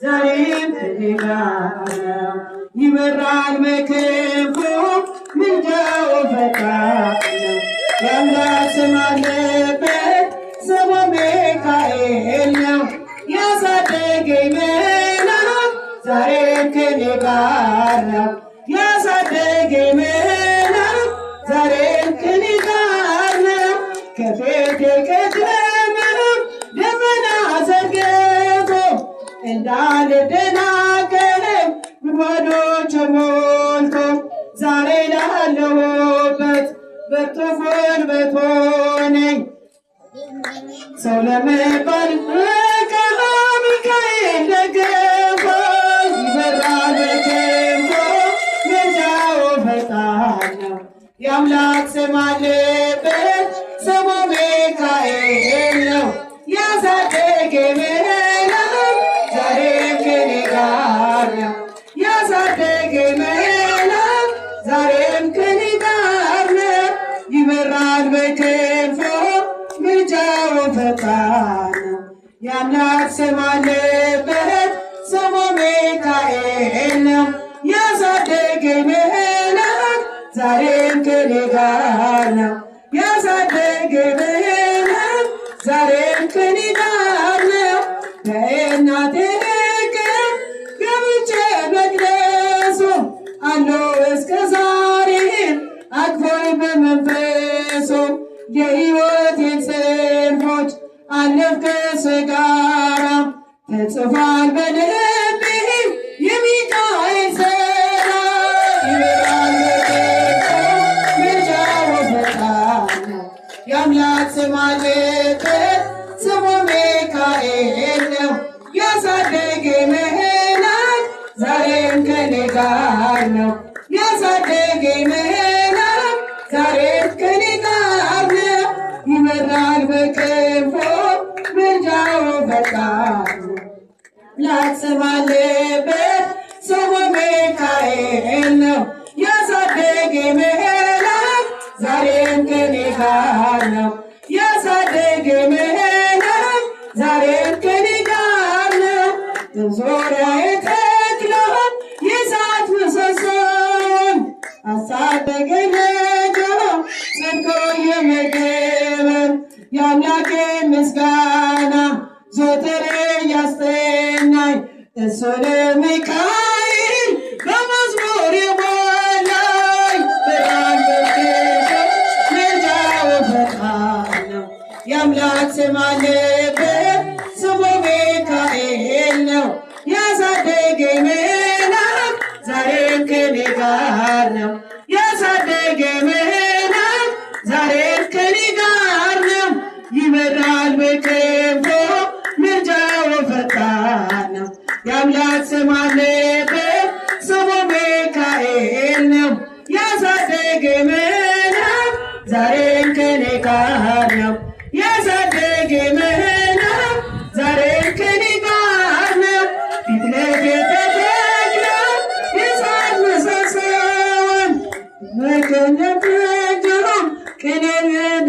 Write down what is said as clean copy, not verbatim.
ዛሬም ከኔ ጋር ነው። ይበራል በክንፉ ምልጃው ፈጣን ነው። የአምላክ ስም አለበት ስሙ ሚካኤል ነው። ያሳደገኝ መልአክ ዛሬም ከኔ ጋር ነው። ያሳደገኝ መልአክ ዛሬም ከኔ ጋር ነው። ከፊቴ ቀደመው ደመና ዘርግቶ እንዳልደናገር ጉድጓዶች ሞልቶ ዛሬ ላለሁበት ብርቱ ጉልበት ሆነኝ። ሰው ለመባል ሚካኤል ደገፈኝ። ይበራል በክንፉ ምልጃው ፈጣን ነው። የአምላክ ስም አለበት ስሙ ሚካኤል ነው። ያሳደገኝ መልአክ ዛሬም ከኔ ጋር ነው። ያሳደገኝ መልአክ ዛሬም ከኔ ጋር ነው። ይበራል በክንፉ ምልጃው ፈጣን ነው። የአምላክ ስም አለበት ስሙ ሚካኤል ነው። ያሳደገኝ መልአክ ዛሬም ከኔ ጋር ነው። ያሳደገኝ መልአክ ዛሬም ከኔ ጋር ነው። ከእናቴ እቅፍ ገብቼ መቅደሱ አለው እስከ ዛሬ አቅፎኝ በመንፈሱ የሕይወቴን ጽንፎች አለፍ ከእሱ ጋራ ተጽፏል በልቤ የሚካኤል ሥራ። ይበራል በክንፉ ምልጃው ፈጣን ነው። የአምላክ ስም አለበት ስሙ ሚካኤል ነው። ያሳደገኝ መልአክ ዛሬም ከኔ ጋር ነው። ያሳደገኝ መልአክ ዛሬም ከኔ ጋር ነው። ይበራል በክንፉ ምልጃው ፈጣን ነው። የአምላክ ስም አለበት ስሙ ሚካኤል ነው። ያሳደገኝ መልአክ ዛሬም ከኔ ጋር ነው። ያሳደገኝ መልአክ ዛሬም ከኔ ጋር ነው። በዙሪያዬ ተክሎት የእሳት ምሰሶን አሳደገኝ ልጁ ጸድቆ የመገበን የአምላኬን ምስጋና ዘወትር ያስጠናኝ እሱ ሚካኤል በመዝሙር የሞላኝ። ብርሃን በክንፉ ምልጃው ፈጣን ነው። የአምላክ ስም አለበት ስሙ ሚካኤል ነው። ያሳደገኝ መልአክ ዛሬም ከኔ ጋር ነው። ያሳደገኝ መልአክ ዛሬም ከኔ ጋር ነው። ይበራል በክንፉ ምልጃው ፈጣን ነው። የአምላክ ስም አለበት ስሙ ሚካኤል ነው። ያሳደገኝ መልአክ ዛሬም ከኔ ጋር ነው። ያሳደገኝ